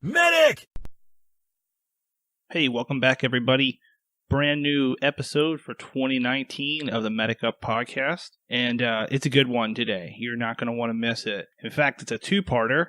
Medic! Hey, welcome back, everybody. Brand new episode for 2019 of the Medic Up podcast. And it's a good one today. You're not going to want to miss it. In fact, it's a two-parter.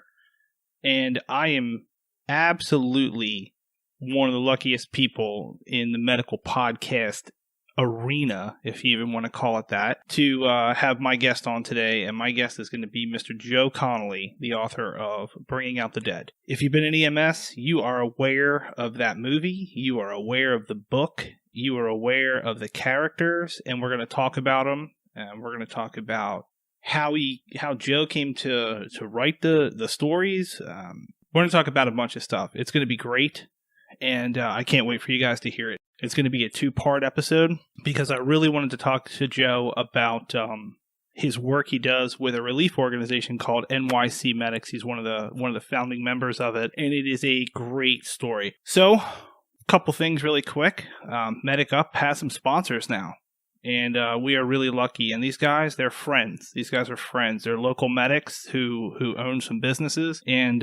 And I am absolutely one of the luckiest people in the medical podcast arena, if you even want to call it that, to have my guest on today. And my guest is going to be Mr. Joe Connelly, the author of Bringing Out the Dead. If you've been in EMS, you are aware of that movie. You are aware of the book. You are aware of the characters, and we're going to talk about them. And we're going to talk about how Joe came to write the stories. We're going to talk about a bunch of stuff. It's going to be great, and I can't wait for you guys to hear it. It's going to be a two-part episode because I really wanted to talk to Joe about his work he does with a relief organization called NYC Medics. He's one of the founding members of it, and it is a great story. So, a couple things really quick. Medic Up has some sponsors now, and we are really lucky. And these guys, they're friends. These guys are friends. They're local medics who own some businesses, and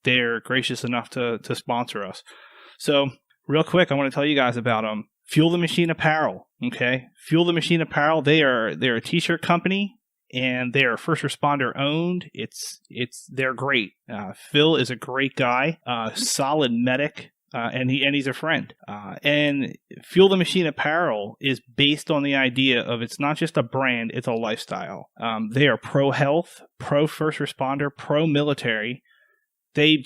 they're gracious enough to sponsor us. So, real quick, I want to tell you guys about Fuel the Machine Apparel. Okay, Fuel the Machine Apparel. They're a t-shirt company, and they are first responder owned. They're great. Phil is a great guy, solid medic, and he's a friend. And Fuel the Machine Apparel is based on the idea of it's not just a brand; it's a lifestyle. They are pro health, pro first responder, pro military. They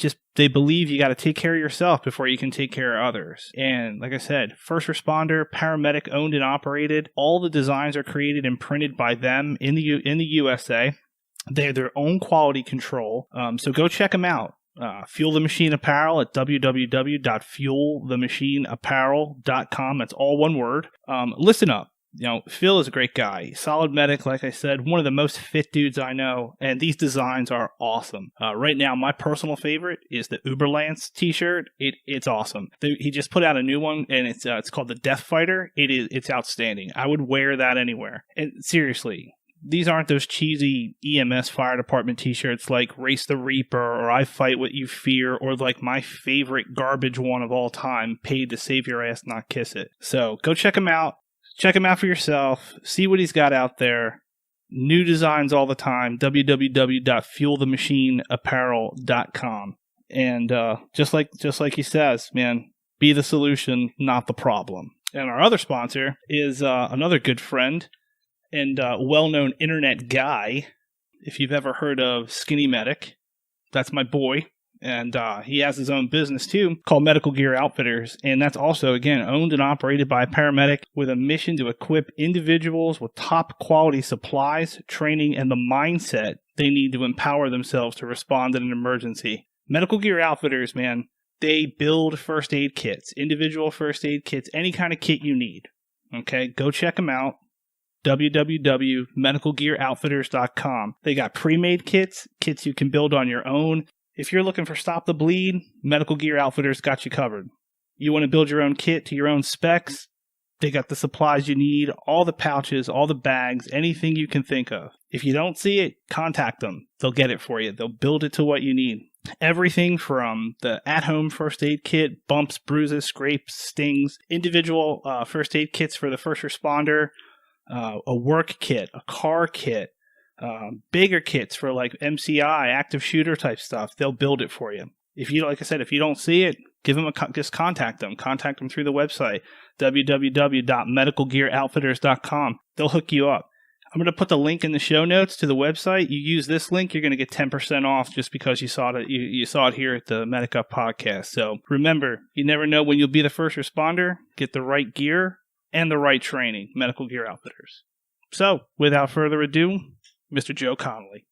believe you got to take care of yourself before you can take care of others. And like I said, first responder, paramedic owned and operated. All the designs are created and printed by them in the USA. They have their own quality control. So go check them out. Fuel the Machine Apparel at www.fuelthemachineapparel.com. That's all one word. Listen up. You know, Phil is a great guy. Solid medic, like I said, one of the most fit dudes I know, and these designs are awesome. Right now, my personal favorite is the Uberlance t-shirt. It's awesome. He just put out a new one, and it's called the Death Fighter. It's outstanding. I would wear that anywhere. And seriously, these aren't those cheesy EMS fire department t-shirts like Race the Reaper or I Fight What You Fear, or like my favorite garbage one of all time, Paid to Save Your Ass, Not Kiss It. So go check him out. Check him out for yourself. See what he's got out there. New designs all the time. www.fuelthemachineapparel.com. And just like he says, man, be the solution, not the problem. And our other sponsor is another good friend and well-known internet guy. If you've ever heard of Skinny Medic, that's my boy. And he has his own business, too, called Medical Gear Outfitters. And that's also, again, owned and operated by a paramedic with a mission to equip individuals with top-quality supplies, training, and the mindset they need to empower themselves to respond in an emergency. Medical Gear Outfitters, man, they build first aid kits, individual first aid kits, any kind of kit you need. Okay, go check them out. www.medicalgearoutfitters.com. They got pre-made kits you can build on your own. If you're looking for Stop the Bleed, Medical Gear Outfitters got you covered. You want to build your own kit to your own specs? They got the supplies you need, all the pouches, all the bags, anything you can think of. If you don't see it, contact them. They'll get it for you. They'll build it to what you need. Everything from the at-home first aid kit, bumps, bruises, scrapes, stings, individual first aid kits for the first responder, a work kit, a car kit, bigger kits for like MCI, active shooter type stuff. They'll build it for you. If you, like I said, if you don't see it, just contact them. Contact them through the website, www.medicalgearoutfitters.com. They'll hook you up. I'm going to put the link in the show notes to the website. You use this link, you're going to get 10% off just because you saw it. You saw it here at the Medic Up podcast. So remember, you never know when you'll be the first responder. Get the right gear and the right training. Medical Gear Outfitters. So without further ado, Mr. Joe Connelly.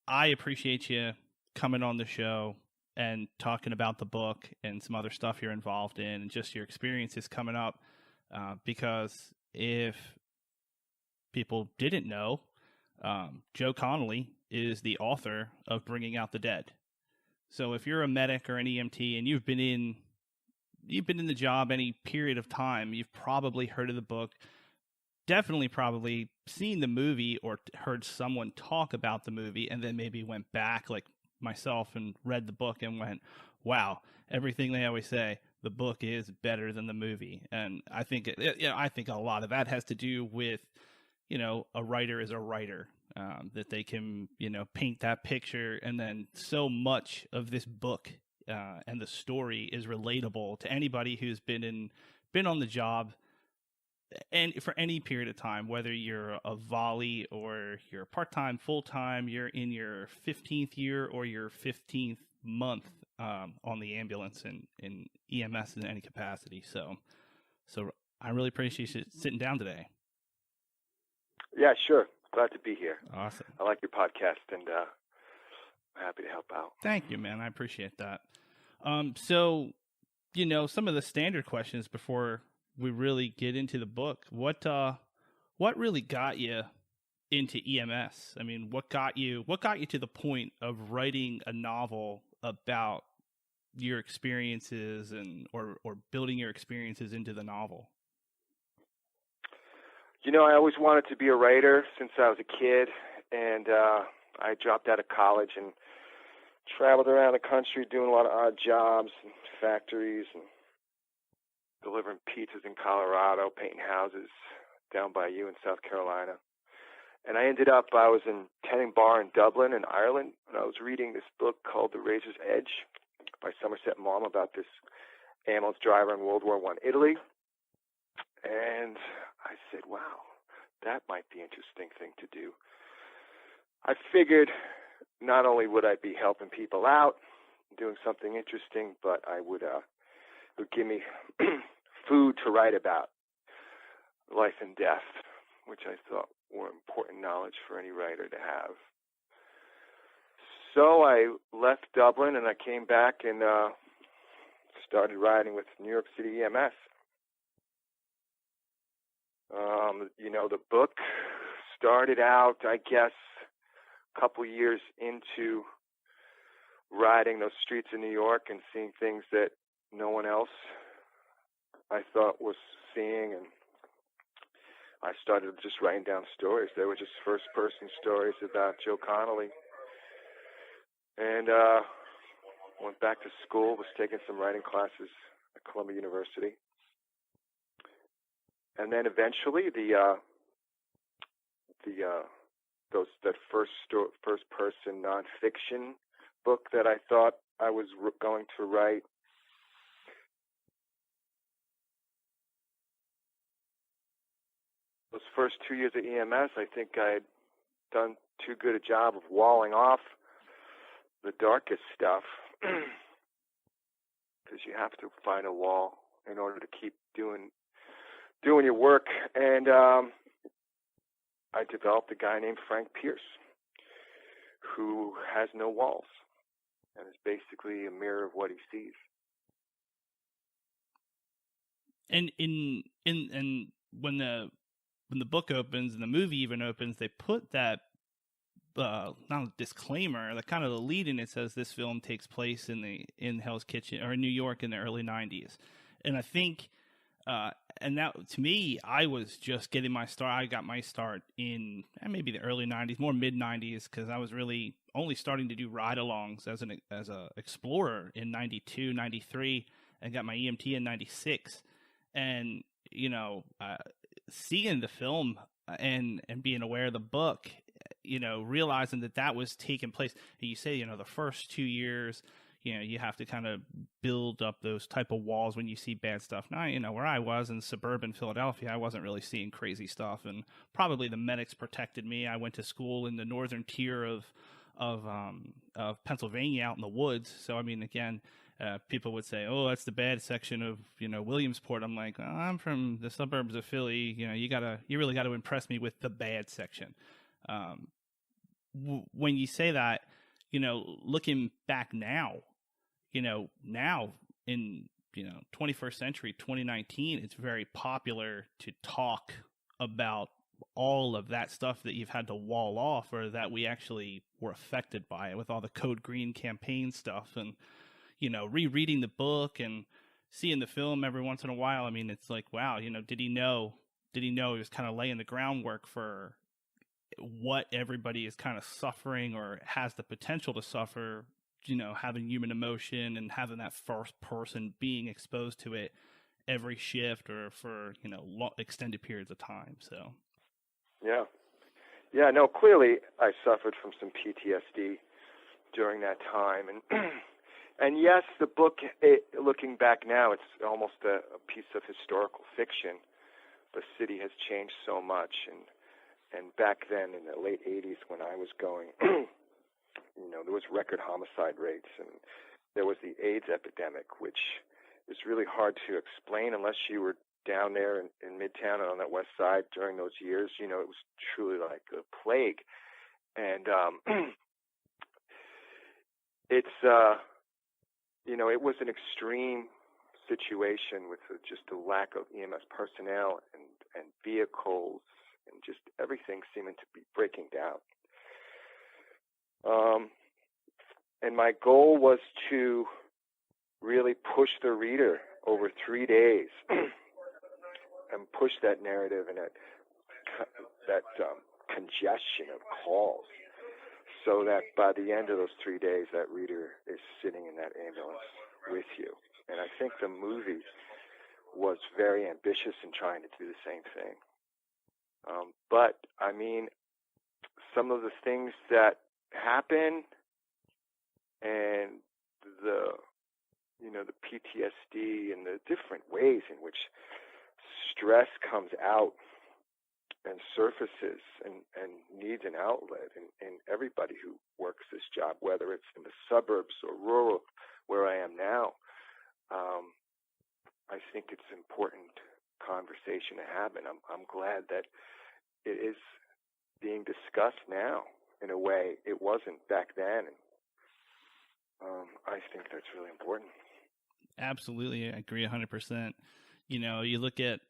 I appreciate you coming on the show and talking about the book and some other stuff you're involved in and just your experiences coming up. Because if people didn't know, Joe Connelly is the author of Bringing Out the Dead. So if you're a medic or an EMT and you've been in the job any period of time, you've probably heard of the book, definitely probably seen the movie or heard someone talk about the movie, and then maybe went back, like myself and read the book and went, wow, everything they always say, the book is better than the movie. And I think, I think a lot of that has to do with, a writer is a writer, that they can, paint that picture. And then so much of this book and the story is relatable to anybody who's been on the job and for any period of time, whether you're a volley or you're part-time, full-time, you're in your 15th year or your 15th month on the ambulance and in EMS in any capacity. So I really appreciate you sitting down today. Yeah, sure. Glad to be here. Awesome. I like your podcast, and I'm happy to help out. Thank you, man. I appreciate that. So, some of the standard questions before we really get into the book. What really got you into EMS? I mean, what got you to the point of writing a novel about your experiences or building your experiences into the novel? I always wanted to be a writer since I was a kid, and I dropped out of college and traveled around the country doing a lot of odd jobs and factories and delivering pizzas in Colorado, painting houses down by you in South Carolina. And I was in Tenning Bar in Dublin in Ireland, and I was reading this book called The Razor's Edge by Somerset Maugham about this ambulance driver in World War I Italy. And I said, wow, that might be an interesting thing to do. I figured not only would I be helping people out, doing something interesting, but it would give me food to write about, life and death, which I thought were important knowledge for any writer to have. So I left Dublin and I came back and started writing with New York City EMS. The book started out, I guess, a couple years into riding those streets in New York and seeing things that no one else I thought was seeing, and I started just writing down stories. They were just first-person stories about Joe Connelly. And went back to school, was taking some writing classes at Columbia University. And then eventually that first-person nonfiction book that I thought I was going to write, those first 2 years at EMS, I think I had done too good a job of walling off the darkest stuff, because you have to find a wall in order to keep doing your work. And I developed a guy named Frank Pierce, who has no walls and is basically a mirror of what he sees. And when the book opens and the movie even opens, they put that not a disclaimer, like kind of the lead in it says this film takes place in Hell's Kitchen or in New York in the early 90s. And I think and that, to me, I was just getting my start. I got my start in maybe the early 90s, more mid 90s, because I was really only starting to do ride-alongs as a explorer in 92, 93, and got my EMT in 96. And, seeing the film and being aware of the book, realizing that was taking place. And you say, the first 2 years, you have to kind of build up those type of walls when you see bad stuff. Now, where I was in suburban Philadelphia, I wasn't really seeing crazy stuff, and probably the medics protected me. I went to school in the northern tier of Pennsylvania, out in the woods. So, I mean, again, people would say, "Oh, that's the bad section of Williamsport." I'm like, I'm from the suburbs of Philly. You really got to impress me with the bad section. When you say that, looking back now, now in 21st century, 2019, it's very popular to talk about all of that stuff that you've had to wall off, or that we actually were affected by it with all the Code Green campaign stuff, and rereading the book and seeing the film every once in a while. I mean, it's like, wow, did he know he was kind of laying the groundwork for what everybody is kind of suffering or has the potential to suffer having human emotion and having that first person being exposed to it every shift or for, extended periods of time. So. Yeah. Yeah, no, clearly I suffered from some PTSD during that time. And yes, the book, looking back now, it's almost a piece of historical fiction. The city has changed so much. And back then in the late 80s when I was going, there was record homicide rates, and there was the AIDS epidemic, which is really hard to explain unless you were down there in Midtown and on that west side during those years. It was truly like a plague. And it's, it was an extreme situation with just a lack of EMS personnel and vehicles and just everything seeming to be breaking down. And my goal was to really push the reader over 3 days and push that narrative and that congestion of calls, so that by the end of those 3 days, that reader is sitting in that ambulance with you. And I think the movie was very ambitious in trying to do the same thing. But I mean, some of the things that happen and the PTSD and the different ways in which stress comes out and surfaces and needs an outlet in everybody who works this job, whether it's in the suburbs or rural where I am now. I think it's an important conversation to have, and I'm glad that it is being discussed now in a way it wasn't back then. And I think that's really important. Absolutely. I agree 100%. You look at,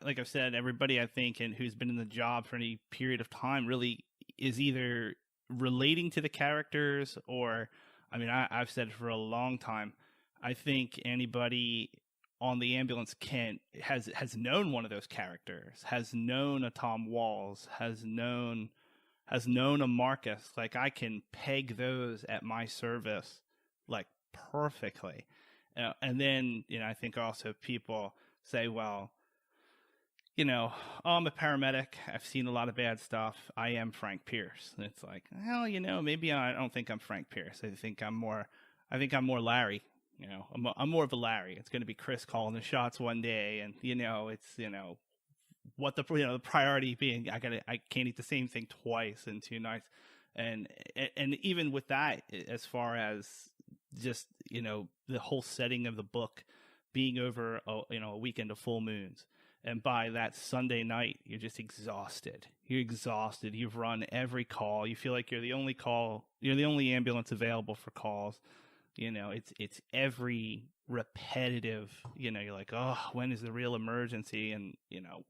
like I've said, everybody I think and who's been in the job for any period of time really is either relating to the characters or, I've said it for a long time. I think anybody on the ambulance has known one of those characters, has known a Tom Walls, has known a Marcus. Like, I can peg those at my service like perfectly. And then, I think also people say, well, I'm a paramedic. I've seen a lot of bad stuff. I am Frank Pierce. And it's like, well, maybe I don't think I'm Frank Pierce. I think I'm more Larry. I'm more of a Larry. It's going to be Chris calling the shots one day, and it's what the the priority being. I can't eat the same thing twice in 2 nights, and even with that, as far as just the whole setting of the book being over a weekend of full moons, and by that Sunday night you're just exhausted. You're exhausted. You've run every call. You feel like you're the only ambulance available for calls. It's every repetitive, you're like, oh, when is the real emergency? And,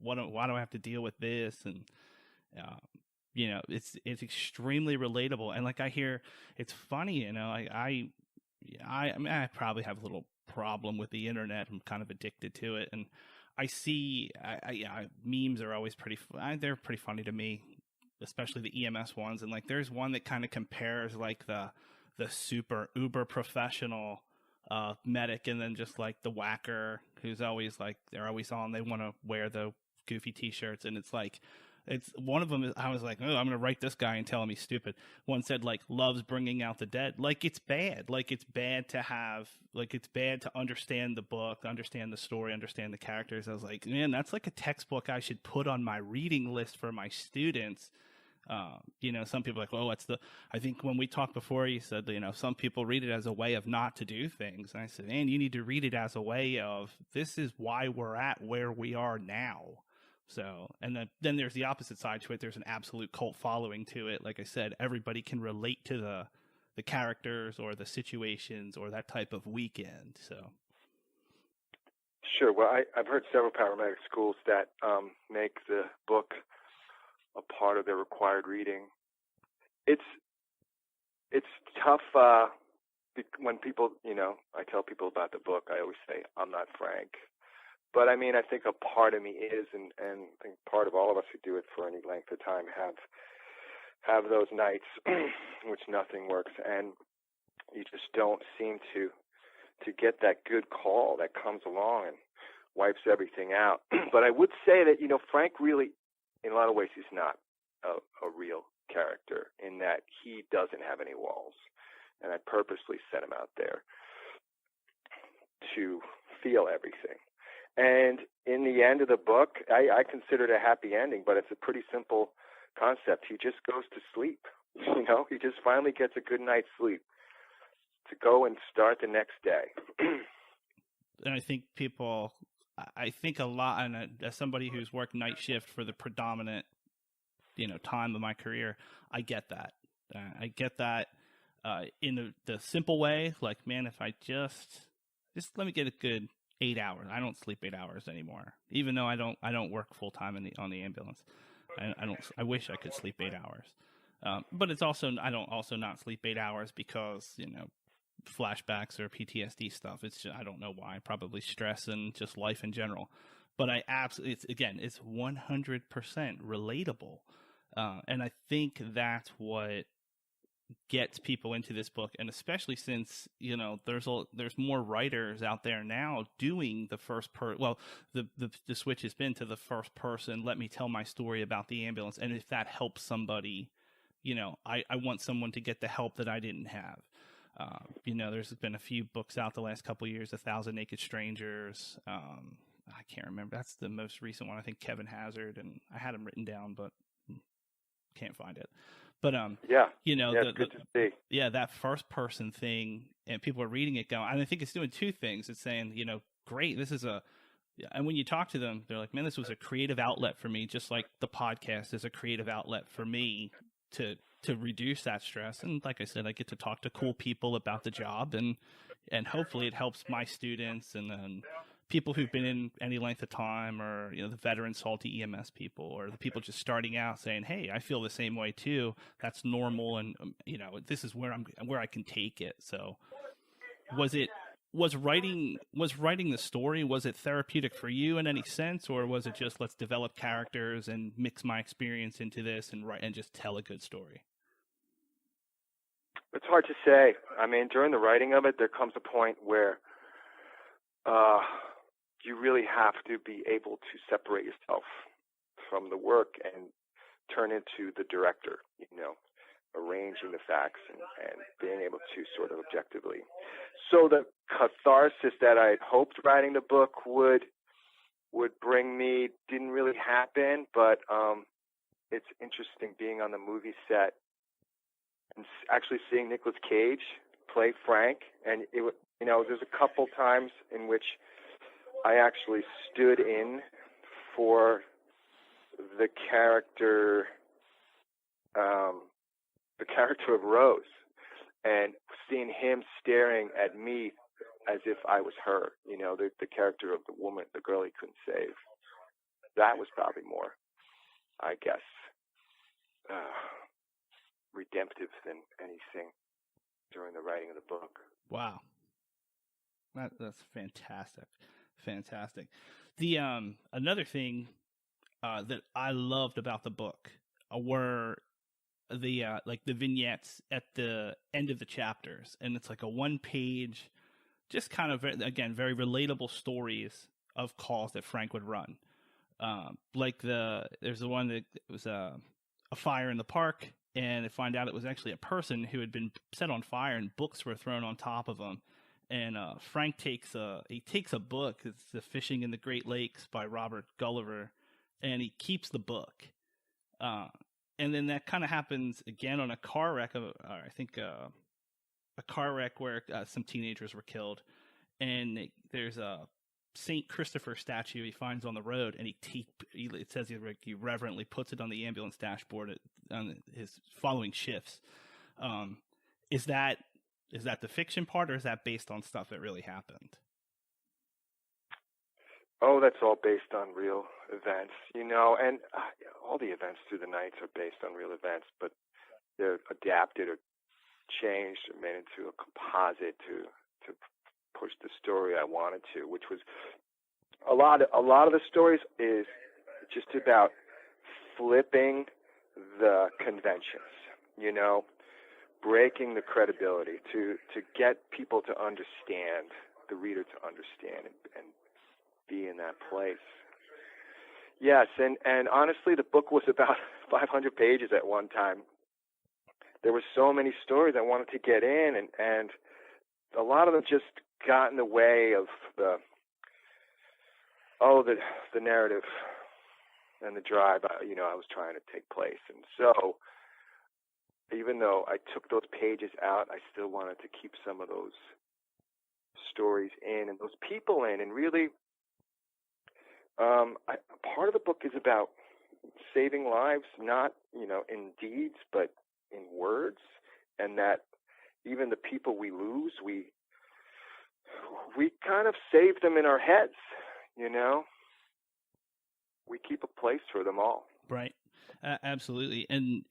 why do I have to deal with this? And, it's extremely relatable. And like I hear, it's funny, I probably have a little problem with the internet. I'm kind of addicted to it. And I see, memes are always they're pretty funny to me, especially the EMS ones. And like, there's one that kind of compares like the super uber professional medic and then just like the whacker who's always like, they're always on, they want to wear the goofy t-shirts, and it's like, it's one of them. I was like, oh, I'm going to write this guy and tell him he's stupid. One said like, loves bringing out the dead. Like, it's bad. Like, it's bad to understand the book, understand the story, understand the characters. I was like, man, that's like a textbook I should put on my reading list for my students. Some people are like, I think when we talked before, you said, some people read it as a way of not to do things. And I said, man, you need to read it as a way of, this is why we're at where we are now. So, and then there's the opposite side to it. There's an absolute cult following to it. Like I said, everybody can relate to the characters or the situations or that type of weekend. So. Sure. Well, I've heard several paramedic schools that make the book a part of their required reading. It's tough when people, I tell people about the book, I always say, I'm not Frank. But I think a part of me is, and I think part of all of us who do it for any length of time have those nights which nothing works. And, you just don't seem to get that good call that comes along and wipes everything out. But I would say that, Frank really, in a lot of ways, he's not a real character in that he doesn't have any walls. And I purposely set him out there to feel everything. And in the end of the book, I consider it a happy ending, but it's a pretty simple concept. He just goes to sleep. He just finally gets a good night's sleep to go and start the next day. And I think a lot, and as somebody who's worked night shift for the predominant, time of my career, I get that. I get that in the simple way. Like, man, if I just let me get a good 8 hours. I don't sleep 8 hours anymore, even though I don't work full time on the ambulance. I wish I could sleep 8 hours. But it's also, I don't also not sleep 8 hours because, flashbacks or PTSD stuff. It's just, I don't know why, probably stress and just life in general. But I absolutely, it's 100% relatable. And I think that's what gets people into this book. And especially since, there's more writers out there now doing the the switch has been to the first person. Let me tell my story about the ambulance. And if that helps somebody, I want someone to get the help that I didn't have. There's been a few books out the last couple of years, 1,000 Naked Strangers. I can't remember. That's the most recent one. I think Kevin Hazard, and I had them written down, but can't find it. But good to see. Yeah, that first person thing, and people are reading it going, and I think it's doing two things. It's saying, great, this is and when you talk to them, they're like, man, this was a creative outlet for me, just like the podcast is a creative outlet for me to reduce that stress. And like I said, I get to talk to cool people about the job, and hopefully it helps my students and people who've been in any length of time, or the veteran salty EMS people, or the people just starting out saying, hey, I feel the same way too. That's normal, and this is where I can take it. So was writing the story, was it therapeutic for you in any sense, or was it just let's develop characters and mix my experience into this and write and just tell a good story? It's hard to say. I mean, during the writing of it, there comes a point where you really have to be able to separate yourself from the work and turn into the director, arranging the facts and being able to sort of objectively. So the catharsis that I hoped writing the book would bring me didn't really happen, but it's interesting being on the movie set and actually seeing Nicolas Cage play Frank. And there's a couple times in which I actually stood in for the character of Rose, and seeing him staring at me as if I was her, the character of the woman, the girl he couldn't save. That was probably more, I guess, redemptive than anything during the writing of the book. Wow. That's fantastic. Fantastic. The another thing that I loved about the book were the the vignettes at the end of the chapters, and it's like a one-page, just kind of again very relatable stories of calls that Frank would run. There's the one that was a fire in the park, and they find out it was actually a person who had been set on fire, and books were thrown on top of him. And Frank takes a book. It's The Fishing in the Great Lakes by Robert Gulliver, and he keeps the book. And then that kind of happens again on a car wreck. I think a car wreck where some teenagers were killed, and there's a St. Christopher statue he finds on the road, and it says he reverently puts it on the ambulance dashboard on his following shifts. Is that the fiction part, or is that based on stuff that really happened? Oh, that's all based on real events, and all the events through the nights are based on real events, but they're adapted or changed or made into a composite to push the story I wanted to, which was a lot of the stories is just about flipping the conventions, breaking the credibility, to get people to understand, the reader to understand and be in that place. Yes, and honestly, the book was about 500 pages at one time. There were so many stories I wanted to get in, and a lot of them just got in the way of the narrative and the drive, I was trying to take place. And so, even though I took those pages out, I still wanted to keep some of those stories in and those people in. And really, part of the book is about saving lives, not, in deeds, but in words, and that even the people we lose, we kind of save them in our heads, We keep a place for them all. Right. Absolutely. And,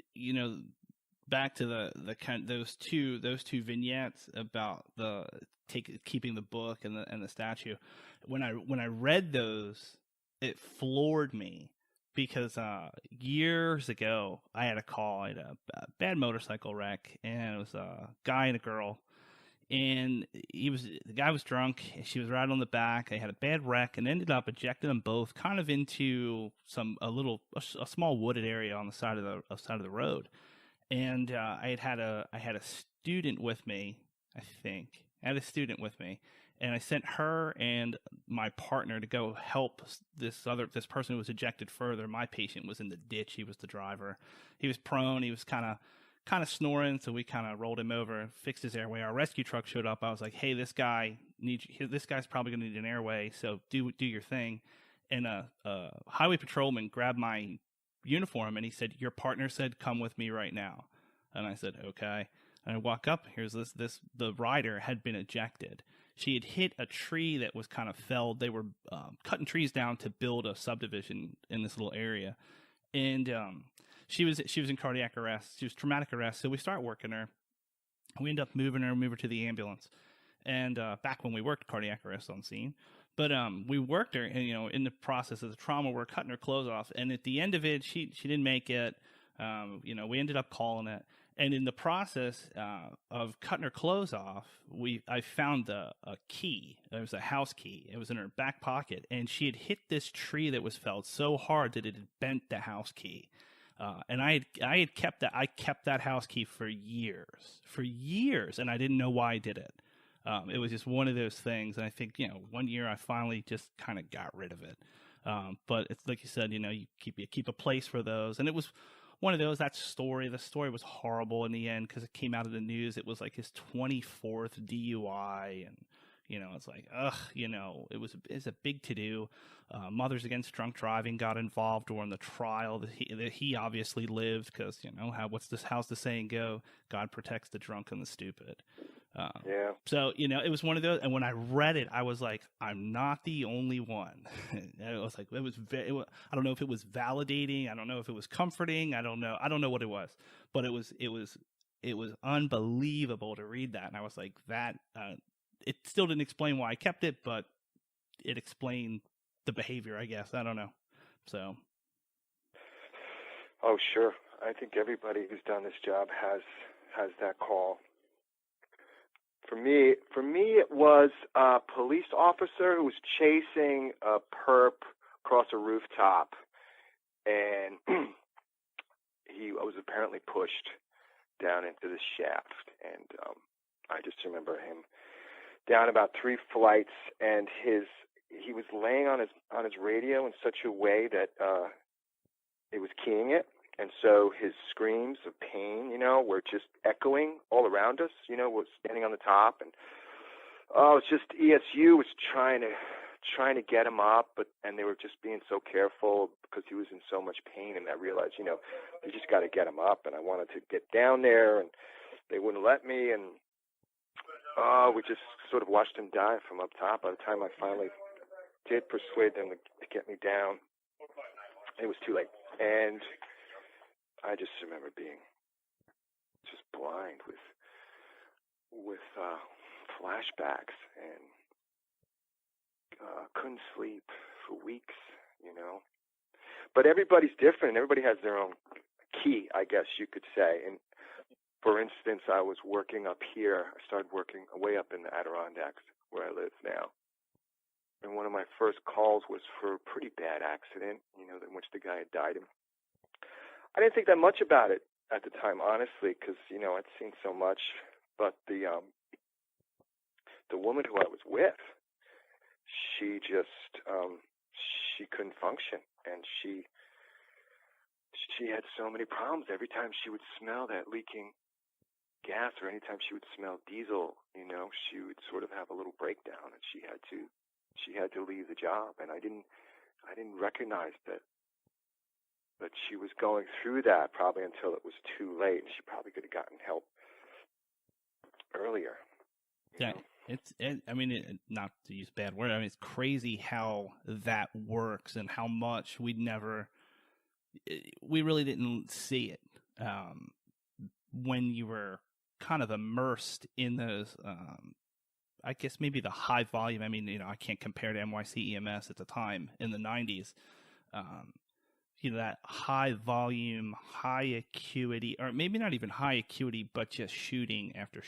back to the kind those two vignettes about keeping the book and the statue. When I read those, it floored me because years ago I had a call. I had a bad motorcycle wreck, and it was a guy and a girl. And the guy was drunk. She was riding on the back. They had a bad wreck and ended up ejecting them both kind of into a small wooded area on the side of the road. And I had a student with me, I think. I had a student with me, and I sent her and my partner to go help this person who was ejected further. My patient was in the ditch. He was the driver. He was prone. He was kind of snoring, so we kind of rolled him over, fixed his airway. Our rescue truck showed up. I was like, "Hey, this guy's probably going to need an airway, so do your thing." And a highway patrolman grabbed my uniform, and he said, "Your partner said come with me right now." And I said, "Okay." And I walk up. Here's the rider had been ejected. She had hit a tree that was kind of felled. They were cutting trees down to build a subdivision in this little area, and she was in cardiac arrest. She was traumatic arrest. So we start working her. We end up moving her to the ambulance. And back when we worked cardiac arrest on scene, but we worked her, and in the process of the trauma, we're cutting her clothes off. And at the end of it, she didn't make it. We ended up calling it. And in the process of cutting her clothes off, I found a key. It was a house key. It was in her back pocket, and she had hit this tree that was felled so hard that it had bent the house key. And I had kept that. I kept that house key for years, and I didn't know why I did it. It was just one of those things. And I think, one year I finally just kind of got rid of it. But it's like you said, you keep a place for those. And it was one of those, the story was horrible in the end because it came out of the news. It was like his 24th DUI, and it's like, it was a big to-do. Mothers Against Drunk Driving got involved during the trial that he obviously lived because, how's the saying go? God protects the drunk and the stupid. Yeah. So, it was one of those. And when I read it, I was like, I'm not the only one. It was like, I don't know if it was validating. I don't know if it was comforting. I don't know what it was, but it was unbelievable to read that. And I was like, it still didn't explain why I kept it, but it explained the behavior, I guess. I don't know. So. Oh, sure. I think everybody who's done this job has that call. For me, it was a police officer who was chasing a perp across a rooftop, and he was apparently pushed down into the shaft. And I just remember him down about 3 flights, and he was laying on his radio in such a way that it was keying it. And so his screams of pain, were just echoing all around us, was standing on the top. And, it's just ESU was trying to get him up, and they were just being so careful because he was in so much pain. And I realized, you just got to get him up. And I wanted to get down there, and they wouldn't let me. And, we just sort of watched him die from up top. By the time I finally did persuade them to get me down, it was too late. And I just remember being just blind with flashbacks, and couldn't sleep for weeks, But everybody's different. Everybody has their own key, I guess you could say. And For instance, I was working up here. I started working way up in the Adirondacks where I live now. And one of my first calls was for a pretty bad accident, in which the guy had died. And I didn't think that much about it at the time, honestly, because, I'd seen so much. But the woman who I was with, she just, she couldn't function. And she had so many problems. Every time she would smell that leaking gas, or anytime she would smell diesel, she would sort of have a little breakdown, and she had to leave the job. And I didn't recognize that she was going through that probably until it was too late, and she probably could have gotten help earlier. Yeah, not to use a bad word, it's crazy how that works and how much we really didn't see it when you were kind of immersed in those, I guess maybe the high volume. I can't compare to NYC EMS at the time in the 90s. That high volume, high acuity, or maybe not even high acuity, but just shooting after,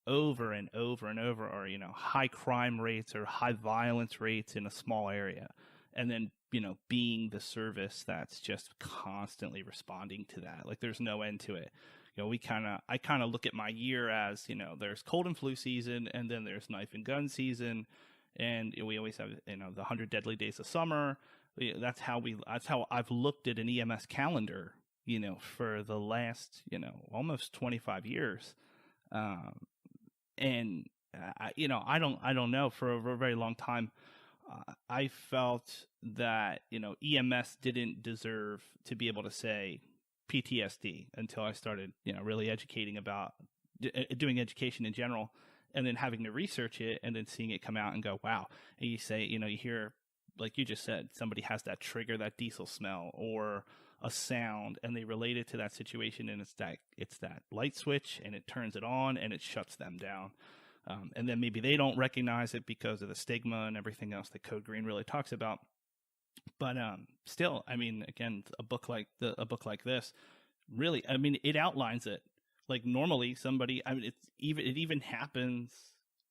over and over and over, or, high crime rates or high violence rates in a small area. And then, being the service that's just constantly responding to that. Like, there's no end to it. I kind of look at my year as, there's cold and flu season, and then there's knife and gun season. And we always have, the 100 deadly days of summer. That's how I've looked at an EMS calendar, for the last, almost 25 years. I don't know, for a very long time, I felt that, EMS didn't deserve to be able to say PTSD until I started, really educating about doing education in general, and then having to research it and then seeing it come out and go, wow. And you say, you hear, like you just said, somebody has that trigger, that diesel smell or a sound, and they relate it to that situation. And it's that light switch, and it turns it on and it shuts them down. And then maybe they don't recognize it because of the stigma and everything else that Code Green really talks about. But still, again, a book like this, really, it outlines it. Like, normally somebody, it even happens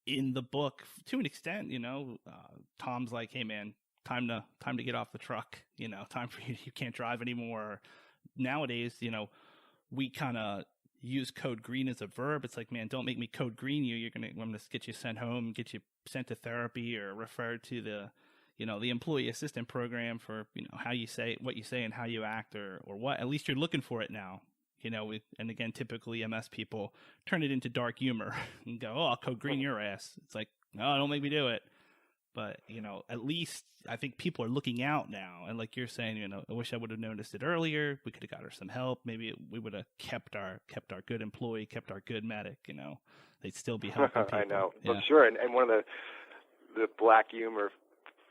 in the book to an extent. Tom's like, hey man, time to get off the truck. Time for you can't drive anymore. Nowadays, we kind of use Code Green as a verb. It's like, man, don't make me Code Green you. I'm going to get you sent home, get you sent to therapy, or referred to the employee assistant program for, how you say what you say and how you act, or what. At least you're looking for it now. And again, typically MS people turn it into dark humor and go, oh, I'll Code Green your ass. It's like, no, don't make me do it. But, at least I think people are looking out now. And like you're saying, I wish I would have noticed it earlier. We could have got her some help. Maybe we would have kept our good employee, kept our good medic, they'd still be helping people. I know. Yeah. Well, sure. And one of the black humor,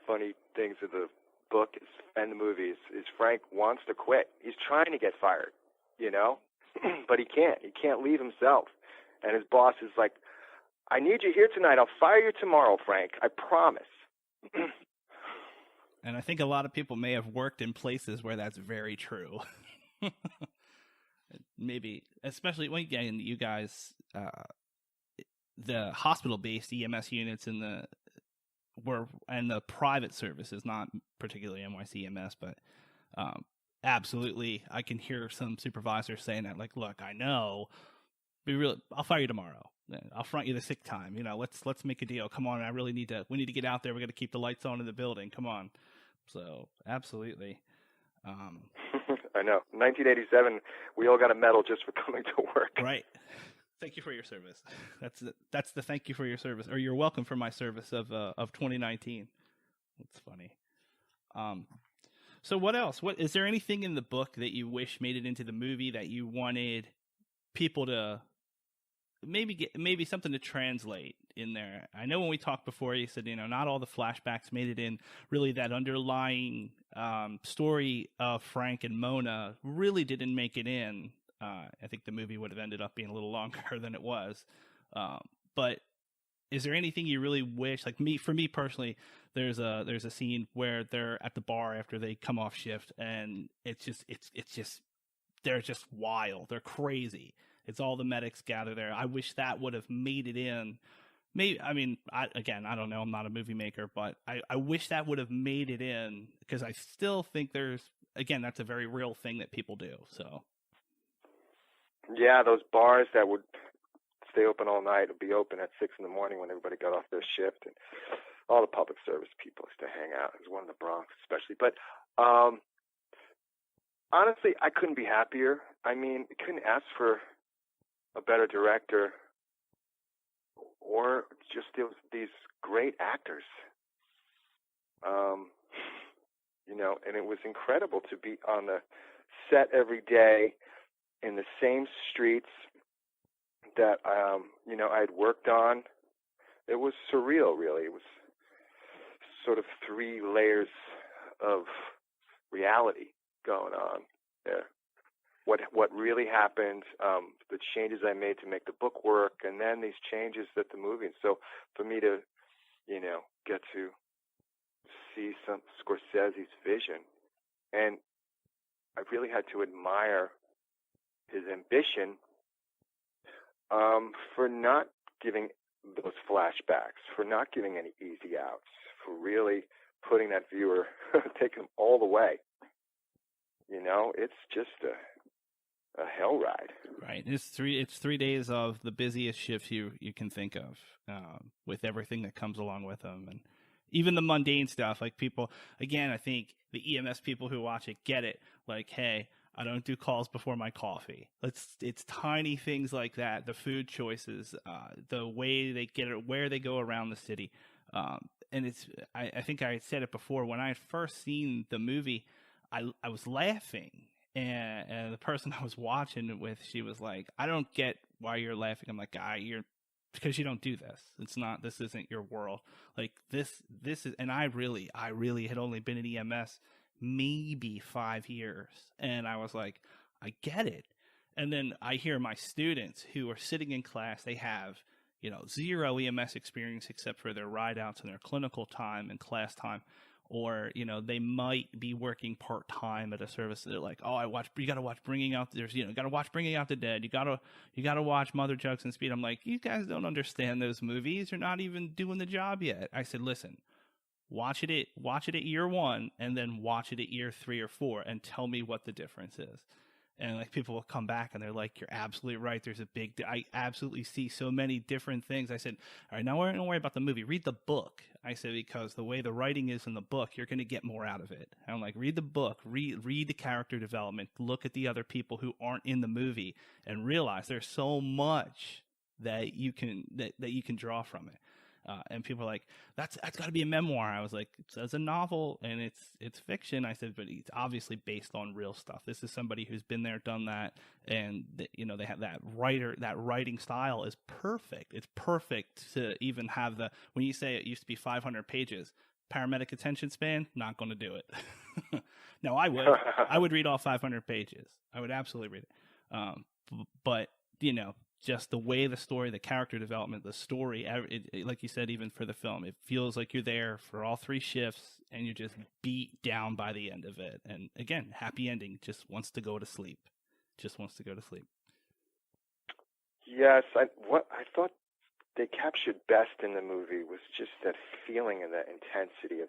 funny things of the book and the movies is Frank wants to quit. He's trying to get fired, but he can't. He can't leave himself. And his boss is like, I need you here tonight. I'll fire you tomorrow, Frank. I promise. And I think a lot of people may have worked in places where that's very true. Maybe, especially when you guys, the hospital-based EMS units and the private services, not particularly NYC EMS, but absolutely, I can hear some supervisors saying that, like, look, I know, I'll fire you tomorrow. I'll front you the sick time. Let's make a deal. Come on, we need to get out there. We got to keep the lights on in the building. Come on. So absolutely. I know. 1987, we all got a medal just for coming to work. Right. Thank you for your service. That's the thank you for your service, or you're welcome for my service of 2019. That's funny. So what else? What is there anything in the book that you wish made it into the movie that you wanted people to maybe something to translate in there? I know when we talked before, you said, not all the flashbacks made it in. Really, that underlying story of Frank and Mona really didn't make it in. I think the movie would have ended up being a little longer than it was. But is there anything you really wish, for me personally, there's a scene where they're at the bar after they come off shift, and it's just they're just wild. They're crazy. It's all the medics gather there. I wish that would have made it in. Maybe, I mean, I don't know. I'm not a movie maker, but I wish that would have made it in, because I still think that's a very real thing that people do. So, yeah, those bars that would stay open all night would be open at 6 a.m. when everybody got off their shift, and all the public service people used to hang out. It was one in the Bronx, especially. But honestly, I couldn't be happier. I mean, I couldn't ask for a better director, or just these great actors. And it was incredible to be on the set every day in the same streets that, I'd worked on. It was surreal, really. It was sort of 3 layers of reality going on there. What really happened, the changes I made to make the book work, and then these changes that the movie. And so for me to, get to see some Scorsese's vision, and I really had to admire his ambition for not giving those flashbacks, for not giving any easy outs, for really putting that viewer, taking them all the way. It's just a hell ride. Right. It's 3 days of the busiest shift you can think of, with everything that comes along with them, and even the mundane stuff. Like, people, again, I think the EMS people who watch it get it. Like, hey, I don't do calls before my coffee. It's tiny things like that. The food choices, the way they get it, where they go around the city. And I think I said it before, when I had first seen the movie, I was laughing, and the person I was watching it with, she was like, I don't get why you're laughing. I'm like, because you don't do this. This isn't your world. Like, this is, and I really had only been in EMS maybe 5 years. And I was like, I get it. And then I hear my students who are sitting in class, they have, 0 EMS experience except for their ride outs and their clinical time and class time. Or, they might be working part-time at a service. They're like, oh, you got to watch Bringing Out the Dead. You got to watch Mother Jugs and Speed. I'm like, you guys don't understand those movies. You're not even doing the job yet. I said, listen, watch it at year 1, and then watch it at year 3 or 4, and tell me what the difference is. And like, people will come back and they're like, you're absolutely right. I absolutely see so many different things. I said, all right, now we're going to worry about the movie. Read the book. I said, because the way the writing is in the book, you're going to get more out of it. And I'm like, read the book, read the character development, look at the other people who aren't in the movie, and realize there's so much that you can draw from it. And people are like, that's got to be a memoir. I was like, it's a novel and it's fiction. I said, but it's obviously based on real stuff. This is somebody who's been there, done that, and they have that writing style is perfect. It's perfect to even have when you say it used to be 500 pages, paramedic attention span, not going to do it. No, I would read all 500 pages. I would absolutely read it. But just the way the story, the character development, the story, like you said, even for the film, it feels like you're there for all 3 shifts and you're just beat down by the end of it. And again, happy ending, just wants to go to sleep. Yes, what I thought they captured best in the movie was just that feeling and that intensity of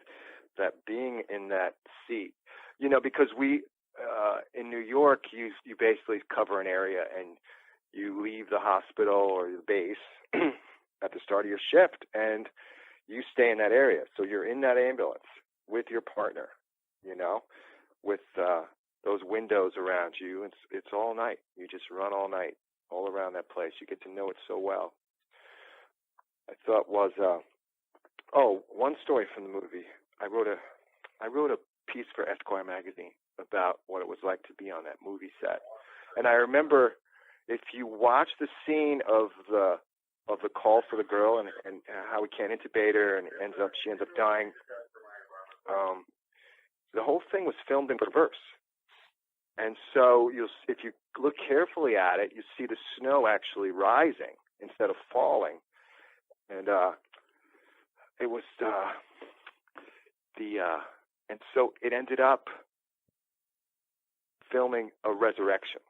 that being in that seat. Because we, in New York, you basically cover an area and you leave the hospital or the base at the start of your shift, and you stay in that area. So you're in that ambulance with your partner, with those windows around you. It's all night. You just run all night, all around that place. You get to know it so well. I thought was, one story from the movie. I wrote a piece for Esquire magazine about what it was like to be on that movie set, and I remember, if you watch the scene of the call for the girl and how we can't intubate her and she ends up dying, the whole thing was filmed in reverse. And so if you look carefully at it, you see the snow actually rising instead of falling. And it was and so it ended up filming a resurrection.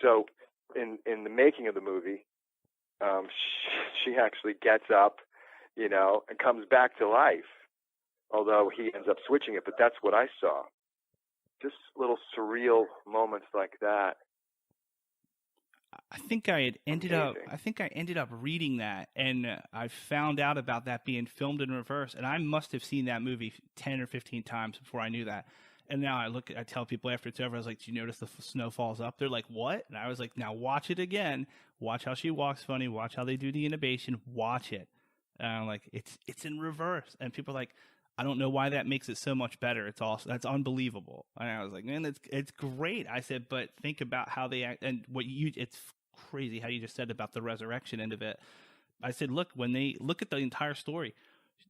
So in the making of the movie, she actually gets up, you know, and comes back to life, although he ends up switching it. But that's what I saw. Just little surreal moments like that. I think I ended up reading that, and I found out about that being filmed in reverse, and I must have seen that movie 10 or 15 times before I knew that. And now I tell people after it's over, I was like, "Do you notice the snow falls up?" They're like, "What?" And I was like, "Now watch it again. Watch how she walks funny. Watch how they do the intubation. Watch it." And I'm like, "It's in reverse." And people are like, "I don't know why that makes it so much better. That's unbelievable." And I was like, "Man, it's great." I said, "But think about how they act and it's crazy how you just said about the resurrection end of it." I said, "Look, when they look at the entire story,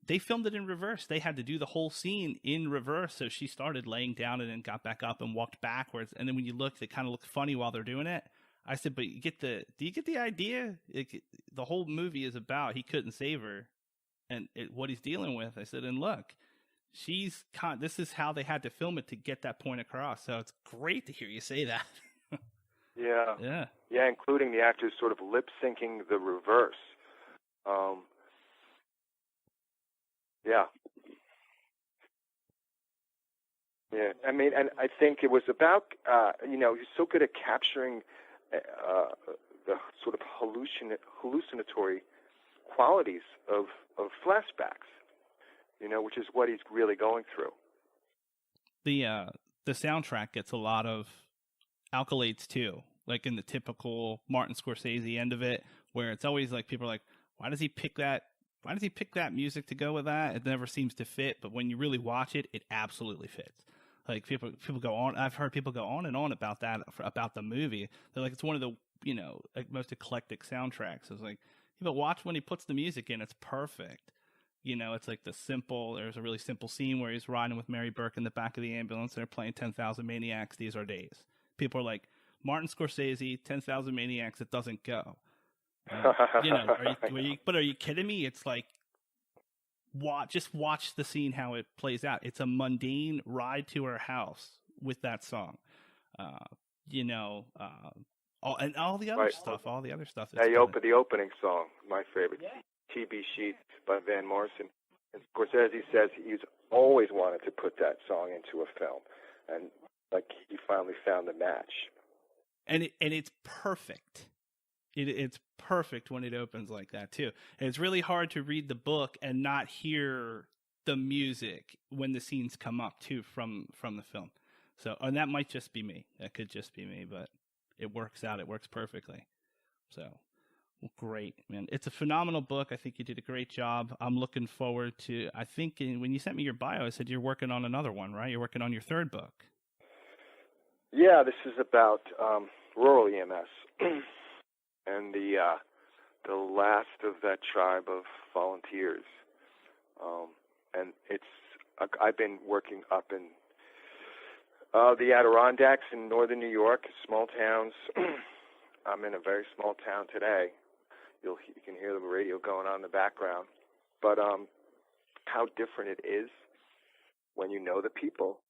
they filmed it in reverse. They had to do the whole scene in reverse. So she started laying down and then got back up and walked backwards. And then when you look, they kind of look funny while they're doing it." I said, "But do you get the idea? The whole movie is about he couldn't save her and what he's dealing with." I said, "And look, this is how they had to film it to get that point across." So it's great to hear you say that. Yeah. Yeah. Yeah, including the actors sort of lip syncing the reverse. Yeah. Yeah. I mean, and I think it was about, he's so good at capturing the sort of hallucinatory qualities of flashbacks, you know, which is what he's really going through. The soundtrack gets a lot of accolades too, like in the typical Martin Scorsese end of it, where it's always like people are like, why does he pick that music to go with that? It never seems to fit, but when you really watch it, it absolutely fits. Like people go on. I've heard people go on and on about that, about the movie. They're like, it's one of the most eclectic soundtracks. It's like, yeah, but watch when he puts the music in, it's perfect. You know, it's like there's a really simple scene where he's riding with Mary Burke in the back of the ambulance. They're playing 10,000 Maniacs, These Are Days. People are like, Martin Scorsese, 10,000 Maniacs, it doesn't go. Are you kidding me? It's like, just watch the scene, how it plays out. It's a mundane ride to her house with that song. All the other stuff. All the other stuff. The opening song, my favorite, TB Sheets by Van Morrison. And Scorsese says he's always wanted to put that song into a film, and like he finally found the match. And it's perfect. It's perfect when it opens like that too. And it's really hard to read the book and not hear the music when the scenes come up too from the film. So, and that might just be me. That could just be me, but it works out. It works perfectly. So, well, great, man. It's a phenomenal book. I think you did a great job. I'm looking forward to, I think when you sent me your bio, I said you're working on another one, right? You're working on your third book. Yeah, this is about rural EMS and the last of that tribe of volunteers. And I've been working up in the Adirondacks in northern New York, small towns. I'm in a very small town today. You can hear the radio going on in the background. But how different it is when you know the people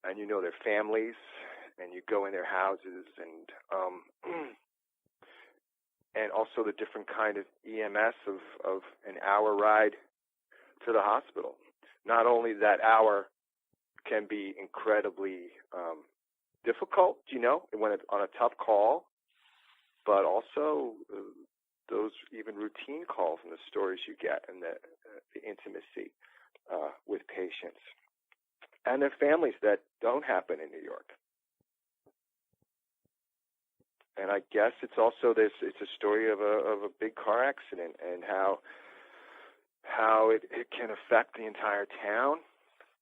and you know their families and you go in their houses and also the different kind of EMS of an hour ride to the hospital. Not only that hour can be incredibly difficult, when it's on a tough call, but also those even routine calls and the stories you get and the intimacy with patients and their families that don't happen in New York. And I guess it's also it's a story of a big car accident and how it can affect the entire town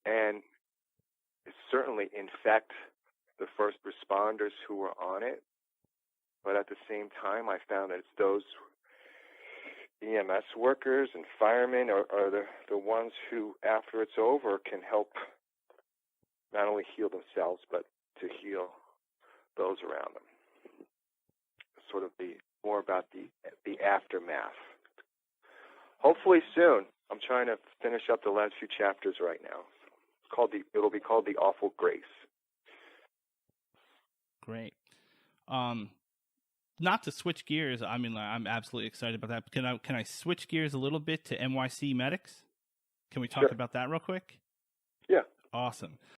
and certainly infect the first responders who were on it. But at the same time, I found that it's those EMS workers and firemen are the ones who, after it's over, can help not only heal themselves, but to heal those around them. Sort of more about the aftermath. Hopefully soon. I'm trying to finish up the last few chapters right now. It'll be called The Awful Grace. Great. Not to switch gears. I mean, I'm absolutely excited about that. Can I switch gears a little bit to NYC Medics? Can we talk about that real quick? Yeah. Awesome.